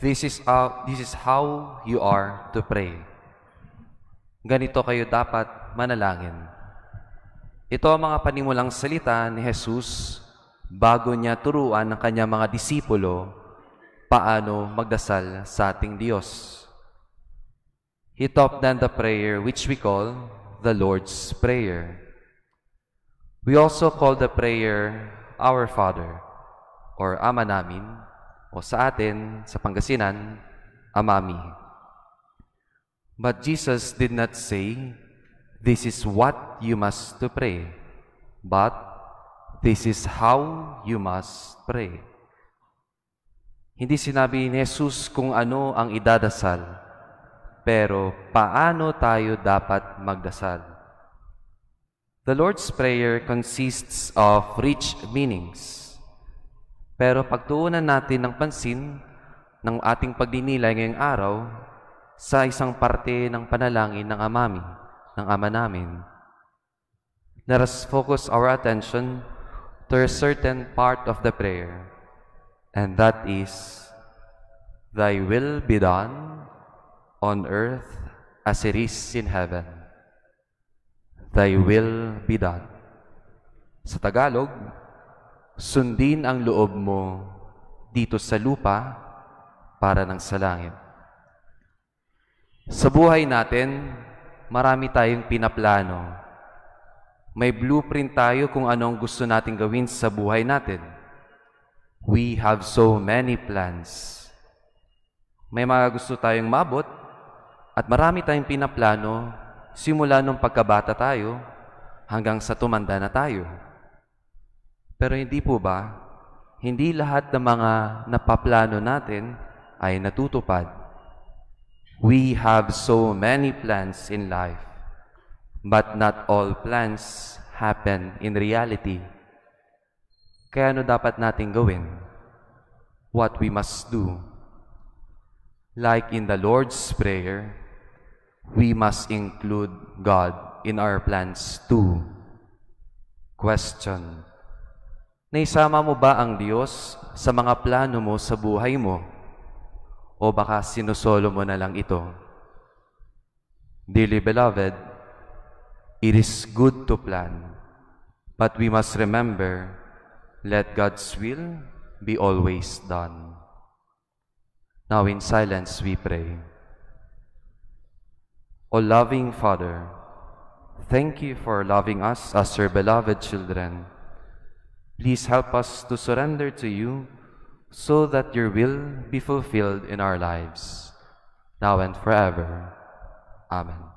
This is how you are to pray. Ganito kayo dapat manalangin. Ito ang mga panimulang salita ni Jesus bago niya turuan ng kanyang mga disipulo paano magdasal sa ating Diyos. He taught them the prayer which we call the Lord's Prayer. We also call the prayer Our Father or Ama Namin, o sa atin, sa Pangasinan, Amami. But Jesus did not say, this is what you must to pray, but this is how you must pray. Hindi sinabi ni Jesus kung ano ang idadasal, pero paano tayo dapat magdasal. The Lord's Prayer consists of rich meanings. Pero pagtuunan natin ng pansin ng ating pagdinilay ngayong araw sa isang parte ng panalangin ng Amami, ng Ama namin. Let us focus our attention to a certain part of the prayer, and that is, Thy will be done on earth as it is in heaven. Thy will be done. Sa Tagalog, sundin ang loob mo dito sa lupa para ng sa langit. Sa buhay natin, marami tayong pinaplano. May blueprint tayo kung anong gusto nating gawin sa buhay natin. We have so many plans. May mga gusto tayong mabot at marami tayong pinaplano simula nung pagkabata tayo hanggang sa tumanda na tayo. Pero hindi po ba, hindi lahat ng mga napaplano natin ay natutupad. We have so many plans in life, but not all plans happen in reality. Kaya ano dapat natin gawin? What we must do? Like in the Lord's Prayer, we must include God in our plans too. Question: naisama mo ba ang Diyos sa mga plano mo sa buhay mo? O baka sinusolo mo na lang ito? Dearly beloved, it is good to plan, but we must remember, let God's will be always done. Now in silence we pray. O loving Father, thank you for loving us as your beloved children. Please help us to surrender to you so that your will be fulfilled in our lives, now and forever. Amen.